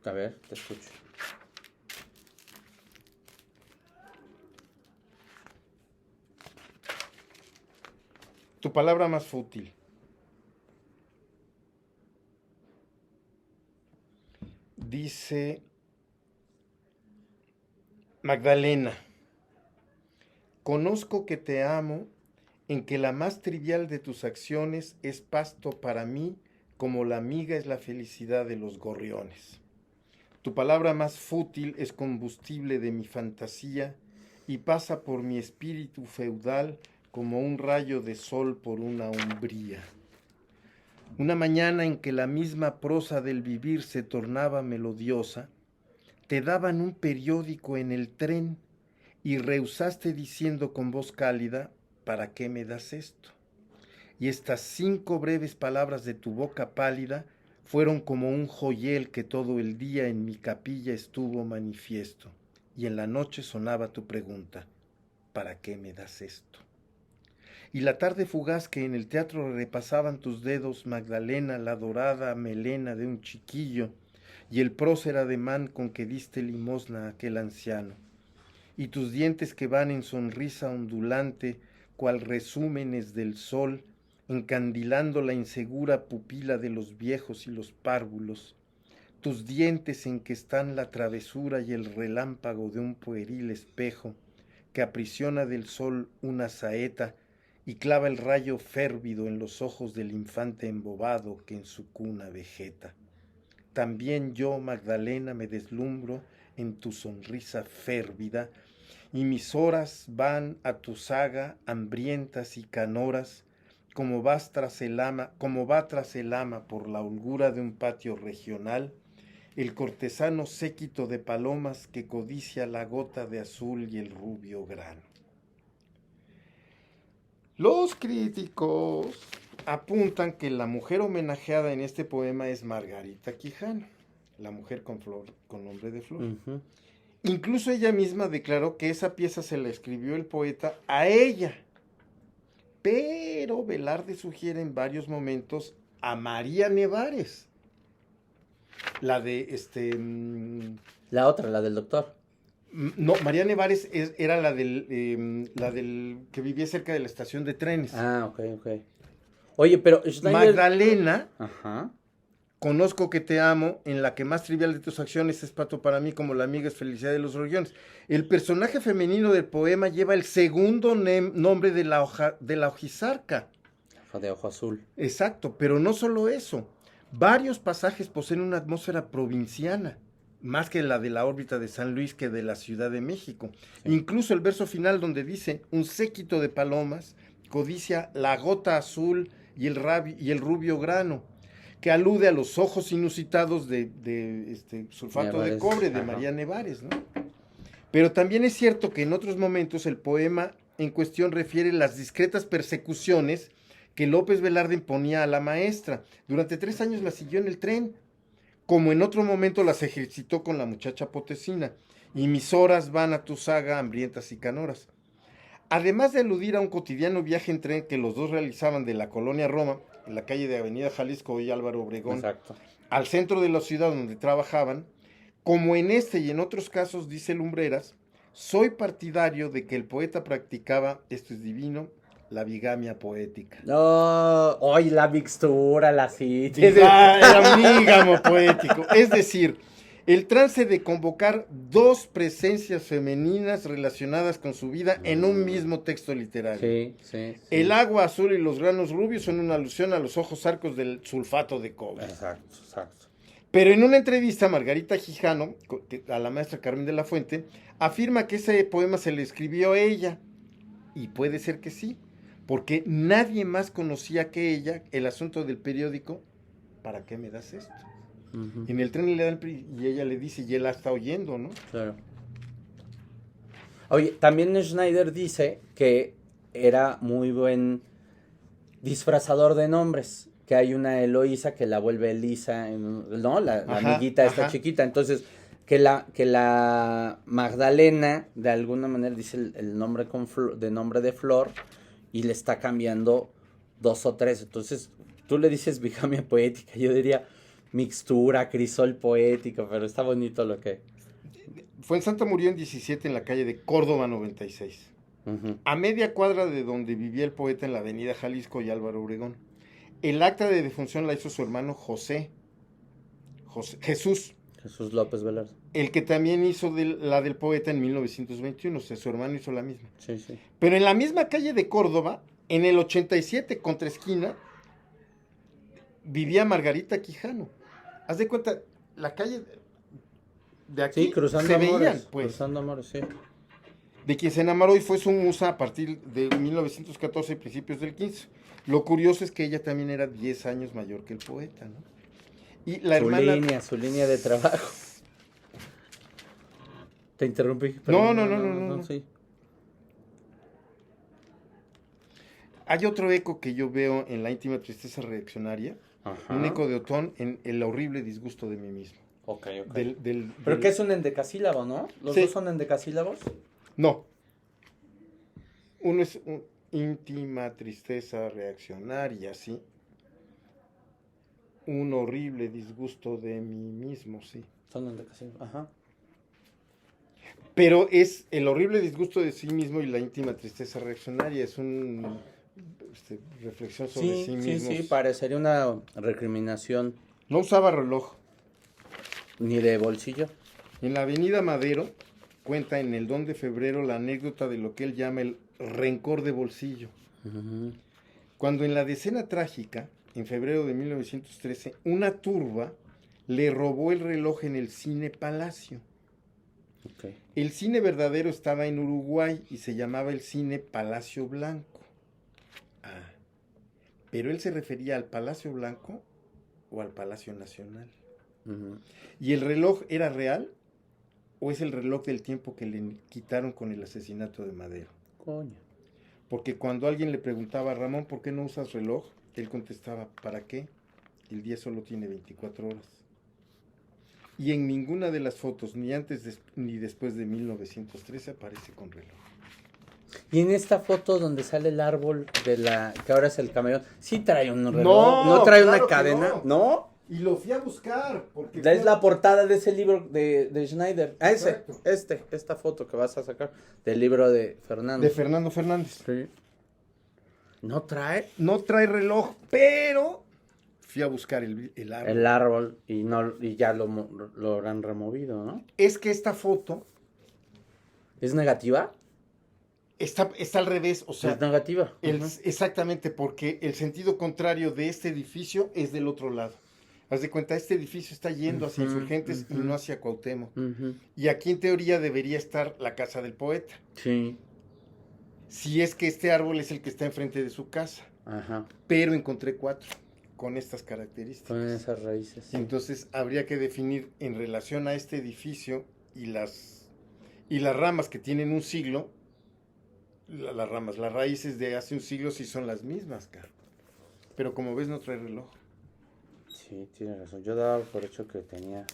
A ver, te escucho. Tu palabra más fútil. Dice Magdalena, conozco que te amo, en que la más trivial de tus acciones es pasto para mí, como la miga es la felicidad de los gorriones. Tu palabra más fútil es combustible de mi fantasía y pasa por mi espíritu feudal como un rayo de sol por una umbría. Una mañana en que la misma prosa del vivir se tornaba melodiosa, te daban un periódico en el tren y rehusaste diciendo con voz cálida, ¿para qué me das esto? Y estas 5 breves palabras de tu boca pálida fueron como un joyel que todo el día en mi capilla estuvo manifiesto, y en la noche sonaba tu pregunta, ¿para qué me das esto? Y la tarde fugaz que en el teatro repasaban tus dedos, Magdalena, la dorada melena de un chiquillo, y el prócer ademán con que diste limosna a aquel anciano, y tus dientes que van en sonrisa ondulante, cual resúmenes del sol, encandilando la insegura pupila de los viejos y los párvulos, tus dientes en que están la travesura y el relámpago de un pueril espejo, que aprisiona del sol una saeta y clava el rayo férvido en los ojos del infante embobado que en su cuna vegeta. También yo, Magdalena, me deslumbro en tu sonrisa férvida, y mis horas van a tu saga hambrientas y canoras, como va tras el ama por la holgura de un patio regional, el cortesano séquito de palomas que codicia la gota de azul y el rubio grano. Los críticos apuntan que la mujer homenajeada en este poema es Margarita Quijano, la mujer con nombre de flor. Uh-huh. Incluso ella misma declaró que esa pieza se la escribió el poeta a ella, pero Velarde sugiere en varios momentos a María Nevares, la de La otra, la del doctor. No, María Nevares era la del que vivía cerca de la estación de trenes. Ah, ok. Oye, pero Schneider... Magdalena, Ajá. conozco que te amo, en la que más trivial de tus acciones es pato para mí como la amiga es felicidad de los gorriones. El personaje femenino del poema lleva el segundo nombre de la hojizarca. De ojo azul. Exacto, pero no solo eso. Varios pasajes poseen una atmósfera provinciana, más que la de la órbita de San Luis que de la Ciudad de México. Sí. Incluso el verso final donde dice, un séquito de palomas codicia la gota azul y el rubio grano, que alude a los ojos inusitados de sulfato Nevares, de cobre de María Nevares, ¿no? Pero también es cierto que en otros momentos el poema en cuestión refiere las discretas persecuciones que López Velarde imponía a la maestra. Durante 3 años la siguió en el tren, como en otro momento las ejercitó con la muchacha potesina, y mis horas van a tu saga hambrientas y canoras. Además de aludir a un cotidiano viaje en tren que los dos realizaban de la colonia Roma, en la calle de Avenida Jalisco y Álvaro Obregón, exacto, al centro de la ciudad donde trabajaban, como en este y en otros casos, dice Lumbreras, soy partidario de que el poeta practicaba, esto es divino, la bigamia poética. No, hoy la mixtura, la cita. Era un lígamo poético. Es decir, el trance de convocar 2 presencias femeninas relacionadas con su vida en un mismo texto literario. Sí. El agua azul y los granos rubios son una alusión a los ojos arcos del sulfato de cobre. Exacto. Pero en una entrevista, Margarita Quijano, a la maestra Carmen de la Fuente, afirma que ese poema se le escribió a ella. Y puede ser que sí, porque nadie más conocía que ella el asunto del periódico. ¿Para qué me das esto? Uh-huh. En el tren le dan y ella le dice, y él la está oyendo, ¿no? Claro. Oye, también Schneider dice que era muy buen disfrazador de nombres. Que hay una Eloísa que la vuelve Elisa, ¿no? La amiguita esta chiquita. Entonces, que la Magdalena, de alguna manera, dice el nombre de nombre de Flor, y le está cambiando 2 o 3. Entonces, tú le dices bigamia poética. Yo diría, mixtura, crisol poético, pero está bonito lo que... Fuensanta murió en 17 en la calle de Córdoba 96. A media cuadra de donde vivía el poeta en la avenida Jalisco y Álvaro Obregón. El acta de defunción la hizo su hermano Jesús López Velarde. El que también hizo la del poeta en 1921, o sea, su hermano hizo la misma. Sí, sí. Pero en la misma calle de Córdoba, en el 87, contra esquina, vivía Margarita Quijano. Haz de cuenta, la calle de aquí sí, cruzando se amores, veían, pues. Cruzando amores, sí. De quien se enamoró y fue su musa a partir de 1914 y principios del 15. Lo curioso es que ella también era 10 años mayor que el poeta, ¿no? Y la hermana... Su línea de trabajo. Te interrumpí. No. Sí. Hay otro eco que yo veo en la íntima tristeza reaccionaria. Ajá. Un eco de Otón en el horrible disgusto de mí mismo. Ok. Pero que es un endecasílabo, ¿no? ¿Los dos son endecasílabos? No. Uno es íntima tristeza reaccionaria, ¿sí? Un horrible disgusto de mí mismo, sí. Son endecasílabos, ajá. Pero es el horrible disgusto de sí mismo y la íntima tristeza reaccionaria. Es una reflexión sobre sí mismo. Sí, parecería una recriminación. No usaba reloj. Ni de bolsillo. En la avenida Madero cuenta en el Don de Febrero la anécdota de lo que él llama el rencor de bolsillo. Uh-huh. Cuando en la decena trágica, en febrero de 1913, una turba le robó el reloj en el Cine Palacio. Okay. El cine verdadero estaba en Uruguay y se llamaba el Cine Palacio Blanco. Pero él se refería al Palacio Blanco o al Palacio Nacional. Uh-huh. ¿Y el reloj era real o es el reloj del tiempo que le quitaron con el asesinato de Madero? Coño. Porque cuando alguien le preguntaba a Ramón, ¿por qué no usas reloj? Él contestaba, ¿para qué? El día solo tiene 24 horas. Y en ninguna de las fotos, ni antes ni después de 1913, aparece con reloj. Y en esta foto donde sale el árbol de que ahora es el camellón, sí trae un reloj, no trae claro una cadena, ¿no? Y lo fui a buscar. Porque es la portada de ese libro de Schneider. Esta foto que vas a sacar del libro de Fernando. De Fernando Fernández. Sí. ¿No trae? No trae reloj, pero fui a buscar el árbol. El árbol y ya lo habrán removido, ¿no? Es que esta foto... ¿Es negativa? Está al revés, o sea... Es negativa. Exactamente, porque el sentido contrario de este edificio es del otro lado. Haz de cuenta, este edificio está yendo hacia Insurgentes y no hacia Cuauhtémoc. Y aquí en teoría debería estar la casa del poeta. Sí. Si es que este árbol es el que está enfrente de su casa. Ajá. Pero encontré 4 con estas características. Con esas raíces. Sí. Entonces habría que definir en relación a este edificio y las ramas que tienen un siglo, las raíces de hace un siglo sí son las mismas, cara. Pero como ves no trae reloj. Sí, tiene razón. Yo daba por hecho que tenía...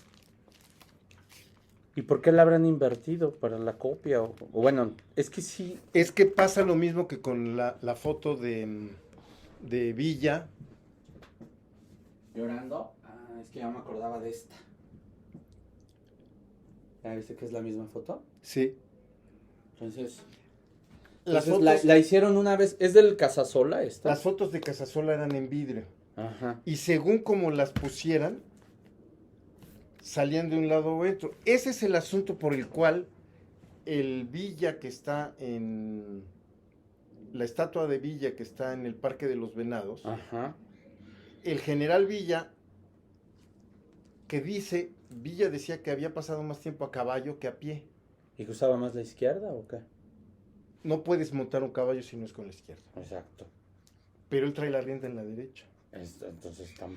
¿Y por qué la habrán invertido? ¿Para la copia? O bueno, es que sí... Es que pasa lo mismo que con la foto de Villa. ¿Llorando? Es que ya me acordaba de esta. ¿Ya viste que es la misma foto? Sí. Entonces la hicieron una vez. ¿Es del Casasola esta? Las fotos de Casasola eran en vidrio. Ajá. Y según como las pusieran, salían de un lado o otro. Ese es el asunto por el cual el Villa que está en... La estatua de Villa que está en el Parque de los Venados. Ajá. El general Villa, Villa decía que había pasado más tiempo a caballo que a pie. ¿Y que usaba más la izquierda o qué? No puedes montar un caballo si no es con la izquierda. Exacto. Pero él trae la rienda en la derecha. Entonces está...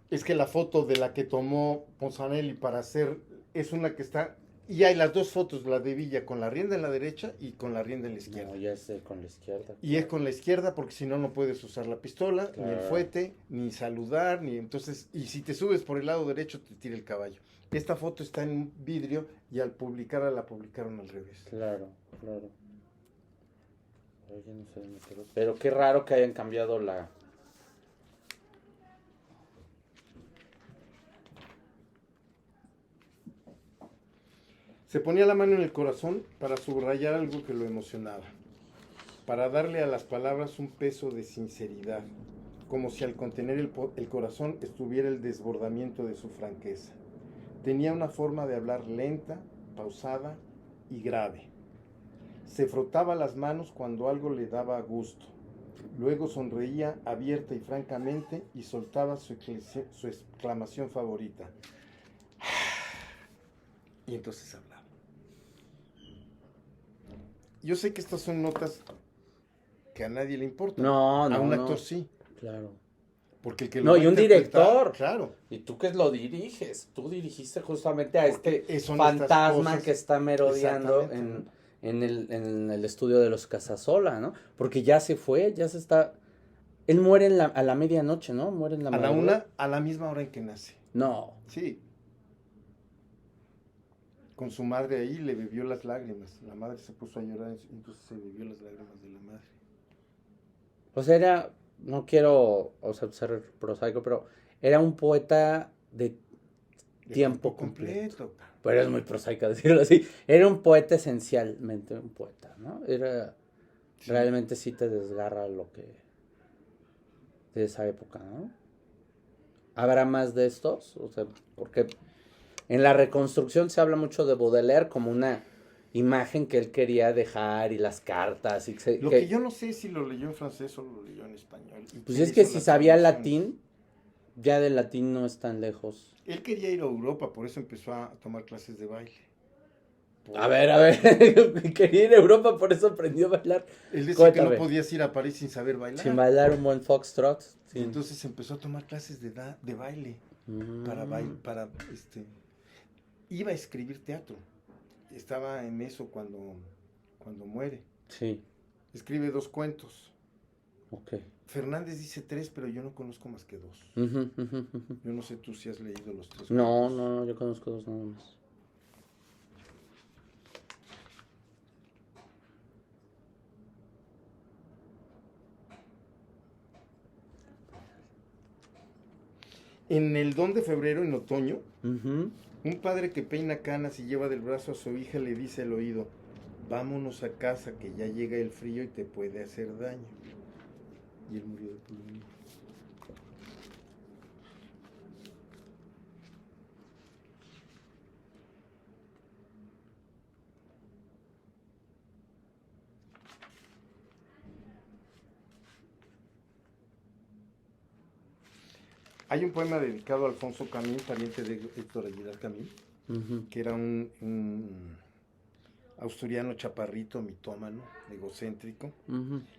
Es que la foto de la que tomó Ponzanelli para hacer es una que está... Y hay las dos fotos, la de Villa con la rienda en la derecha y con la rienda en la izquierda. No, ya es con la izquierda. Y es con la izquierda porque si no, no puedes usar la pistola, claro, ni el fuete, ni saludar, ni entonces... Y si te subes por el lado derecho, te tira el caballo. Esta foto está en vidrio y al publicarla la publicaron al revés. Claro. Oye, no sé dónde quedó. Pero qué raro que hayan cambiado la... Se ponía la mano en el corazón para subrayar algo que lo emocionaba, para darle a las palabras un peso de sinceridad, como si al contener el corazón estuviera el desbordamiento de su franqueza. Tenía una forma de hablar lenta, pausada y grave. Se frotaba las manos cuando algo le daba gusto. Luego sonreía abierta y francamente y soltaba su exclamación favorita. Y entonces hablaba. Yo sé que estas son notas que a nadie le importan. No, no, a un no. actor sí. Claro. Porque el que no, lo y un director. Claro. Y tú que lo diriges. Tú dirigiste justamente a porque este fantasma que está merodeando en el estudio de los Casasola, ¿no? Porque ya se fue, ya se está... Él muere a la medianoche, ¿no? Muere en la madrugada. A la misma hora en que nace. No. Sí. Con su madre ahí le bebió las lágrimas. La madre se puso a llorar, entonces se bebió las lágrimas de la madre. O sea, era, no quiero, o sea, ser prosaico, pero era un poeta de tiempo completo. Pero es muy prosaico decirlo así. Era un poeta esencialmente, un poeta, ¿no? Era, sí. Realmente sí te desgarra lo que, de esa época, ¿no? ¿Habrá más de estos? O sea, porque en la reconstrucción se habla mucho de Baudelaire como una imagen que él quería dejar y las cartas. Lo que yo no sé si lo leyó en francés o lo leyó en español. Pues es que si sabía latín, ya del latín no es tan lejos. Él quería ir a Europa, por eso empezó a tomar clases de baile. A ver, quería ir a Europa, por eso aprendió a bailar. Él decía que no podías ir a París sin saber bailar. Sin bailar un buen foxtrot. Sí. Entonces empezó a tomar clases de baile. Iba a escribir teatro. Estaba en eso cuando muere. Sí. Escribe 2 cuentos. Ok. Fernández dice 3, pero yo no conozco más que 2. Yo no sé tú si has leído los 3 cuentos. No, yo conozco 2 nada más. En el Don de Febrero, en otoño, un padre que peina canas y lleva del brazo a su hija le dice al oído: vámonos a casa que ya llega el frío y te puede hacer daño. Y él murió de pulmonía. Hay un poema dedicado a Alfonso Camín, pariente de Héctor Aguilar Camín, que era un asturiano chaparrito, mitómano, egocéntrico,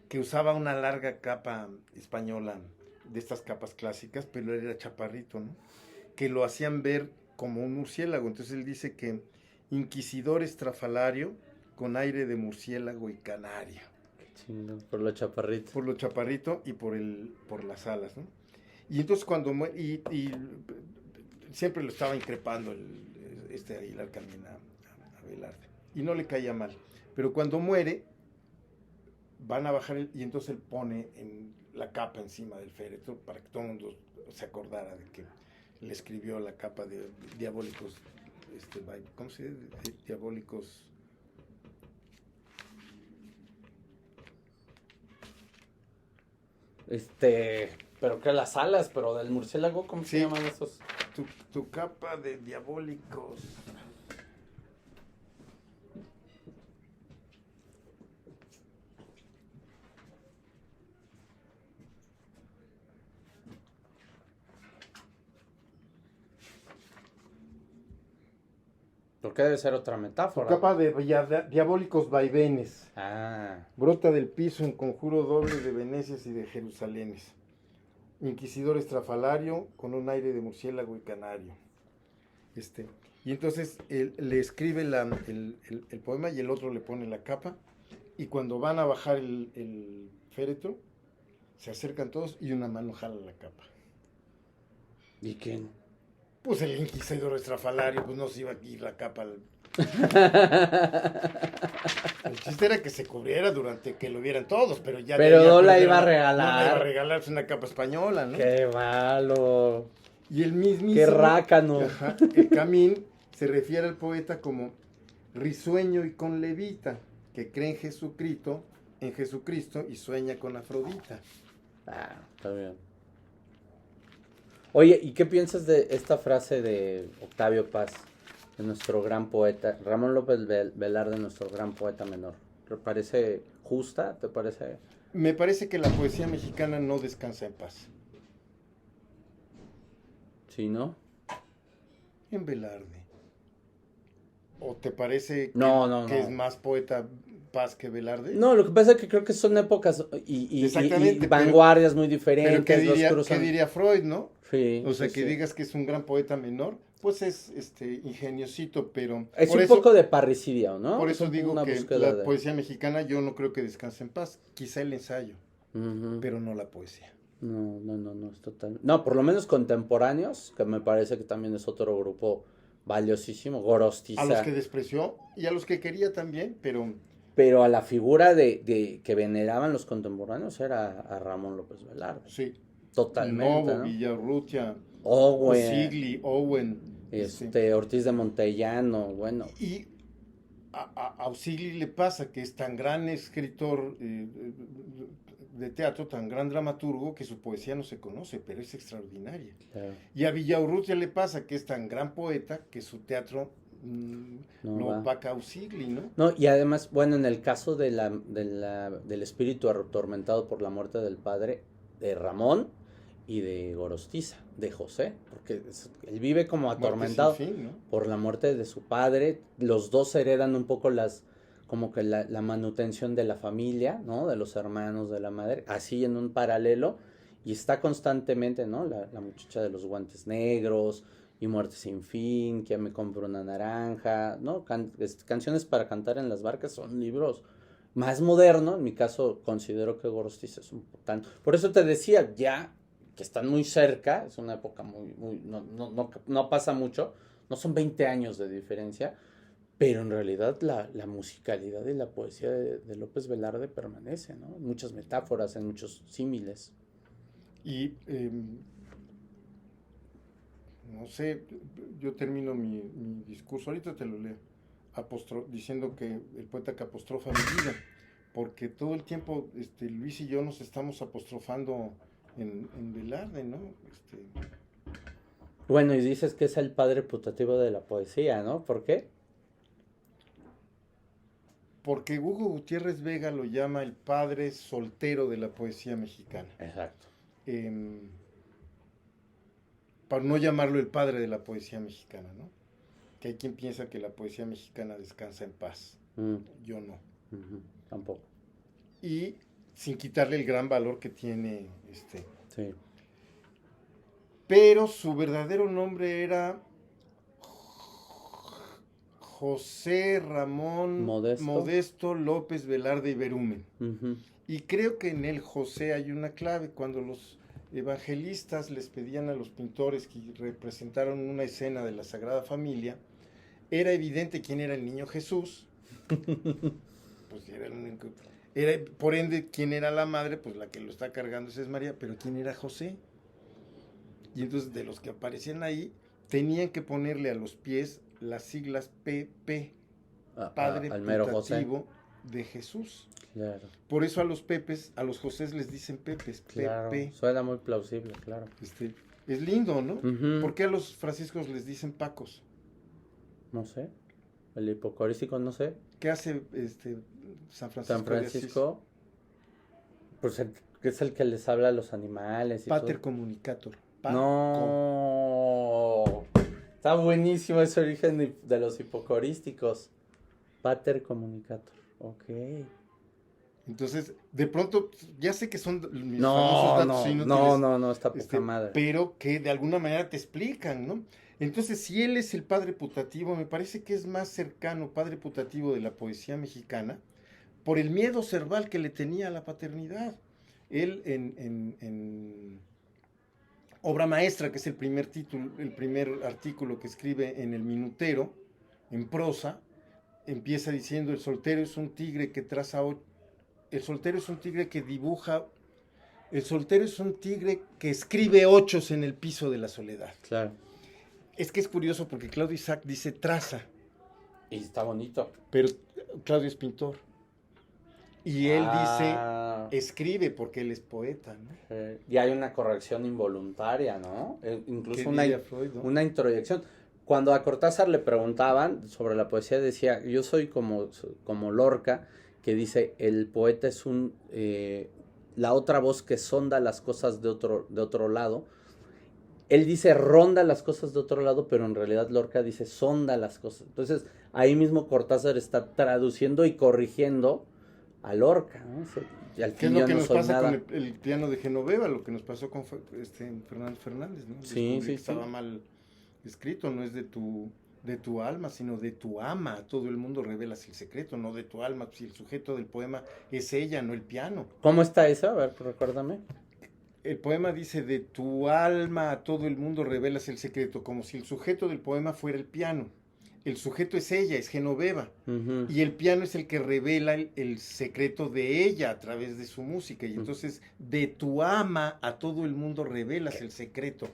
que usaba una larga capa española, de estas capas clásicas, pero él era chaparrito, ¿no? Que lo hacían ver como un murciélago. Entonces él dice que inquisidor estrafalario con aire de murciélago y canario. Qué chingón, por lo chaparrito. Por lo chaparrito y por las alas, ¿no? Y entonces cuando muere, y siempre lo estaba increpando Aguilar Camín a Velarde, y no le caía mal, pero cuando muere, van a bajar, y entonces él pone la capa encima del féretro, para que todo el mundo se acordara de que le escribió la capa de diabólicos, ¿cómo se dice? Diabólicos... pero que las alas, pero del murciélago, ¿cómo se llaman esos? Tu capa de diabólicos. Porque debe ser otra metáfora. Tu capa de diabólicos vaivenes. Brota del piso en conjuro doble de Venecias y de Jerusalénes. Inquisidor estrafalario con un aire de murciélago y canario. Y entonces él le escribe el poema y el otro le pone la capa, y cuando van a bajar el féretro se acercan todos y una mano jala la capa. ¿Y quién? Pues el inquisidor estrafalario, pues no se iba a ir la capa. El chiste era que se cubriera durante que lo vieran todos, pero ya... Pero no la iba a regalar. No la iba a regalar, es una capa española, ¿no? ¡Qué malo! Y el mismísimo... ¡Qué rácano! El Camín se refiere al poeta como risueño y con levita, que cree en Jesucristo y sueña con Afrodita. Ah, está bien. Oye, ¿y qué piensas de esta frase de Octavio Paz, de nuestro gran poeta, Ramón López Velarde, nuestro gran poeta menor? ¿Te parece justa? ¿Te parece? Me parece que la poesía mexicana no descansa en paz. ¿Sí, no? En Velarde. ¿O te parece No, que es más poeta Paz que Velarde? No, lo que pasa es que creo que son épocas y vanguardias muy diferentes. Pero ¿qué diría Freud, no? Sí. O sea, sí, que sí. digas que es un gran poeta menor, pues es ingeniosito, pero... Es un poco de parricidio, ¿no? Por eso es digo una que búsqueda la poesía mexicana yo no creo que descanse en paz. Quizá el ensayo, pero no la poesía. No, es total. No, por lo menos contemporáneos, que me parece que también es otro grupo valiosísimo, Gorostiza. A los que despreció y a los que quería también, pero... Pero a la figura de que veneraban los contemporáneos era a Ramón López Velarde. Sí. Totalmente, Novo, ¿no? Villarrutia, Owen, Osigli, Owen. Ortiz de Montellano, bueno. Y a Osigli le pasa que es tan gran escritor de teatro, tan gran dramaturgo, que su poesía no se conoce, pero es extraordinaria. Claro. Y a Villaurrutia le pasa que es tan gran poeta que su teatro no va a Osigli, ¿no? No, y además, bueno, en el caso del espíritu atormentado por la muerte del padre de Ramón y de Gorostiza, de José, porque él vive como atormentado fin, ¿no? por la muerte de su padre. Los dos heredan un poco como que la manutención de la familia, ¿no? De los hermanos, de la madre, así en un paralelo, y está constantemente, ¿no? La muchacha de los guantes negros y Muerte sin fin, que me compro una naranja, ¿no? Canciones para cantar en las barcas son libros más modernos. En mi caso considero que Gorostiza es un poco por eso te decía, ya que están muy cerca, es una época no pasa mucho, no son 20 años de diferencia, pero en realidad la musicalidad y la poesía de López Velarde permanece, ¿no? En muchas metáforas, en muchos símiles. Y no sé, yo termino mi discurso, ahorita te lo leo, diciendo que el poeta que apostrofa mi vida, porque todo el tiempo Luis y yo nos estamos apostrofando en Velarde, ¿no? Bueno, y dices que es el padre putativo de la poesía, ¿no? ¿Por qué? Porque Hugo Gutiérrez Vega lo llama el padre soltero de la poesía mexicana. Exacto. Para no llamarlo el padre de la poesía mexicana, ¿no? Que hay quien piensa que la poesía mexicana descansa en paz. Yo no. Tampoco. Y sin quitarle el gran valor que tiene Sí. Pero su verdadero nombre era José Ramón Modesto López Velarde y Berumen. Y creo que en el José hay una clave. Cuando los evangelistas les pedían a los pintores que representaron una escena de la Sagrada Familia, era evidente quién era el niño Jesús. Pues era el único. Por ende, quién era la madre, pues la que lo está cargando esa es María, pero quién era José. Y entonces de los que aparecían ahí, tenían que ponerle a los pies las siglas PP, Padre Putativo de Jesús. Claro. Por eso a los Pepes, a los Josés les dicen Pepes, claro, Pepe. Suena muy plausible, claro. Es lindo, ¿no? ¿Por qué a los franciscos les dicen Pacos? No sé. El hipocorístico, no sé. ¿Qué hace San Francisco? San Francisco, pues es el que les habla a los animales. Y Pater Communicator. No. Está buenísimo ese origen de los hipocorísticos. Pater Communicator. Ok. Entonces, de pronto, ya sé que son mis famosos datos inútiles. No, está poca madre. Pero que de alguna manera te explican, ¿no? Entonces, si él es el padre putativo, me parece que es más cercano, padre putativo de la poesía mexicana, por el miedo cerval que le tenía a la paternidad. Él en Obra Maestra, que es el primer artículo que escribe en El Minutero, en prosa, empieza diciendo: el soltero es un tigre que traza... El soltero es un tigre que dibuja... El soltero es un tigre que escribe ochos en el piso de la soledad. Claro. Es que es curioso porque Claudio Isaac dice traza. Y está bonito. Pero Claudio es pintor. Y él Ah, dice, escribe porque él es poeta, ¿no? y hay una corrección involuntaria, ¿no? ¿Qué Incluso diría Freud, no? una introyección. Cuando a Cortázar le preguntaban sobre la poesía, decía, yo soy como Lorca, que dice, el poeta es la otra voz que sonda las cosas de otro lado. Él dice, ronda las cosas de otro lado, pero en realidad Lorca dice, sonda las cosas. Entonces, ahí mismo Cortázar está traduciendo y corrigiendo a Lorca, ¿no? Y al ¿Qué es fin lo yo que no nos soy pasa nada. con el piano de Genoveva? Lo que nos pasó con Fernando Fernández, ¿no? Sí, Descubrí sí, que sí. estaba mal escrito, no es de tu alma, sino de tu ama. A todo el mundo revelas el secreto, no de tu alma. Si el sujeto del poema es ella, no el piano. ¿Cómo está eso? A ver, recuérdame. El poema dice, de tu alma a todo el mundo revelas el secreto, como si el sujeto del poema fuera el piano. El sujeto es ella, es Genoveva. Ujú. Y el piano es el que revela el secreto de ella a través de su música. Y entonces, de tu ama a todo el mundo revelas el secreto.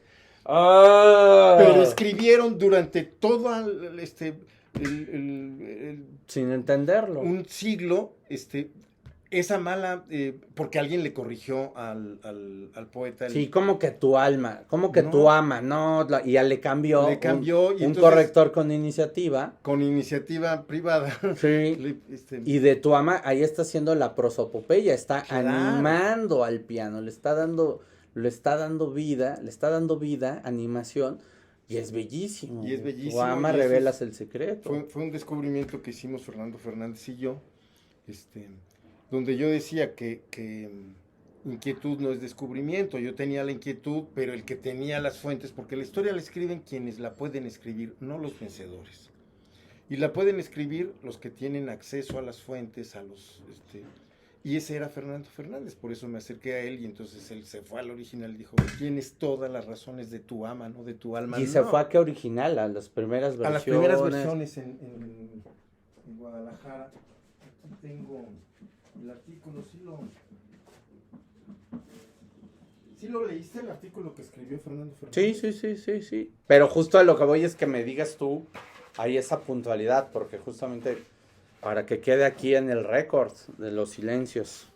¡Ah! Pero escribieron durante todo Sin entenderlo. un siglo esa mala, porque alguien le corrigió al poeta. Sí, como que tu alma, como que No. tu ama, no, y ya le cambió, Le cambió, y un entonces, corrector con iniciativa. con iniciativa privada. Sí. Y de tu ama, ahí está haciendo la prosopopeya, está Claro. animando al piano, le está dando vida, animación, y es bellísimo. Y es bellísimo. Tu ama y eso revelas el secreto. fue un descubrimiento que hicimos Fernando Fernández y yo, donde yo decía que inquietud no es descubrimiento. Yo tenía la inquietud, pero el que tenía las fuentes, porque la historia la escriben quienes la pueden escribir, no los vencedores. Y la pueden escribir los que tienen acceso a las fuentes, y ese era Fernando Fernández, por eso me acerqué a él, y entonces él se fue al original y dijo, tienes todas las razones de tu ama, no de tu alma. Y no. se fue a qué original, a las primeras versiones. A las primeras versiones en Guadalajara. Aquí tengo el artículo, ¿sí lo leíste, el artículo que escribió Fernando Fernández? Sí. Pero justo a lo que voy es que me digas tú ahí esa puntualidad, porque justamente para que quede aquí en el récord de los silencios.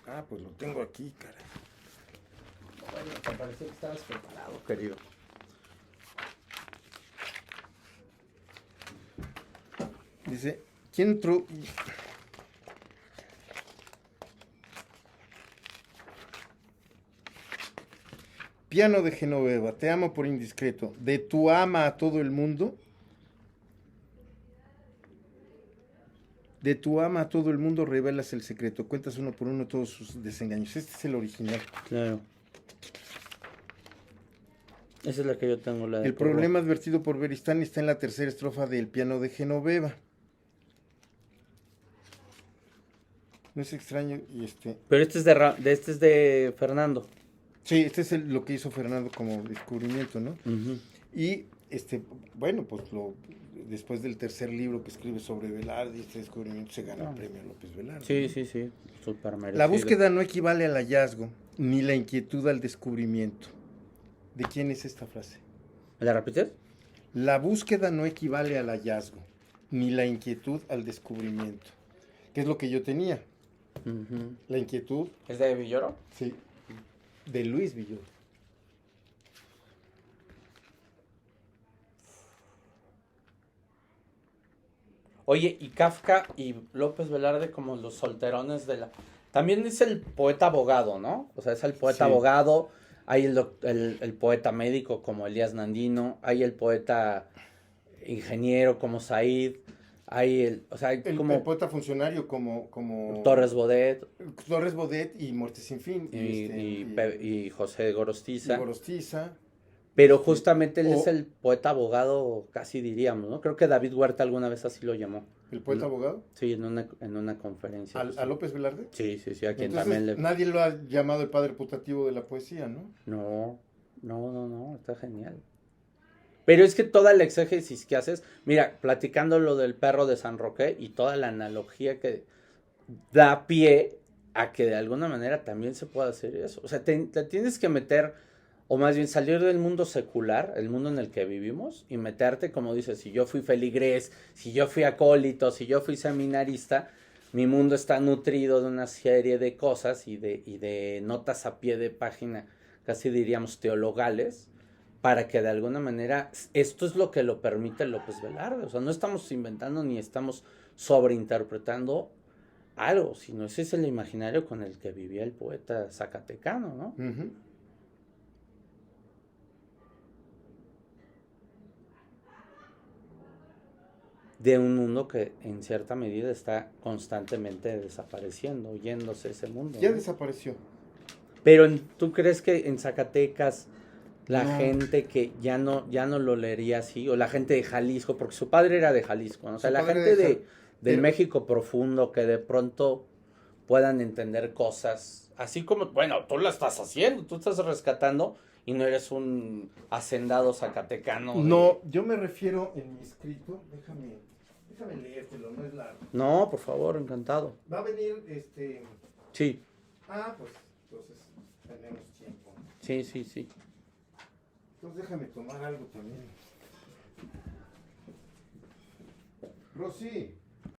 Ah, pues lo tengo aquí, caray. Bueno, me pareció que estabas preparado, querido. Dice, ¿quién entró? Piano de Genoveva, te amo por indiscreto. De tu ama a todo el mundo. De tu ama a todo el mundo revelas el secreto. Cuentas uno por uno todos sus desengaños. Este es el original. Claro. Esa es la que yo tengo. El problema advertido por Beristán está en la tercera estrofa del Piano de Genoveva. No es extraño y Pero este es de Fernando. Sí, este es lo que hizo Fernando como descubrimiento, ¿no? Uh-huh. Y bueno, pues después del tercer libro que escribe sobre Velarde, este descubrimiento se gana el premio López Velarde. Sí, súper merecido. La búsqueda no equivale al hallazgo, ni la inquietud al descubrimiento. ¿De quién es esta frase? ¿La repites? La búsqueda no equivale al hallazgo, ni la inquietud al descubrimiento. ¿Qué es lo que yo tenía? Uh-huh. La inquietud. ¿Es de Villoro? Sí, de Luis Villoro. Oye, y Kafka y López Velarde como los solterones de la... También es el poeta abogado, ¿no? O sea, es el poeta Sí. abogado, hay el poeta médico como Elías Nandino, hay el poeta ingeniero como Said, hay El poeta funcionario como Torres Bodet Torres Bodet y Muerte sin fin. y José Gorostiza. Y Gorostiza. Pero justamente él es el poeta abogado, casi diríamos, ¿no? Creo que David Huerta alguna vez así lo llamó. ¿El poeta abogado? Sí, en una conferencia. ¿A López Velarde? Sí, a quien Entonces, también le... nadie lo ha llamado el padre putativo de la poesía, ¿no? No, está genial. Pero es que toda la exégesis que haces, mira, platicando lo del perro de San Roque y toda la analogía que da pie a que de alguna manera también se pueda hacer eso. O sea, te tienes que meter, o más bien salir del mundo secular, el mundo en el que vivimos, y meterte, como dices, si yo fui feligrés, si yo fui acólito, si yo fui seminarista, mi mundo está nutrido de una serie de cosas y de notas a pie de página, casi diríamos teologales, para que de alguna manera, esto es lo que lo permite López Velarde. O sea, no estamos inventando ni estamos sobreinterpretando algo, sino ese es el imaginario con el que vivía el poeta zacatecano, ¿no? Ujú. De un mundo que en cierta medida está constantemente desapareciendo, yéndose ese mundo, Ya ¿no? desapareció. Pero ¿tú crees que en Zacatecas la No. gente que ya no lo leería así, o la gente de Jalisco, porque su padre era de Jalisco, ¿no? O sea, Su la padre gente de Jal- del pero- México profundo que de pronto puedan entender cosas, así como, bueno, tú la estás haciendo, tú estás rescatando y no eres un hacendado zacatecano No, yo me refiero en mi escrito, déjame leértelo, no es largo. No, por favor, encantado. Va a venir, Sí, pues, entonces tenemos tiempo. sí, sí, sí. Entonces déjame tomar algo también. Rosy.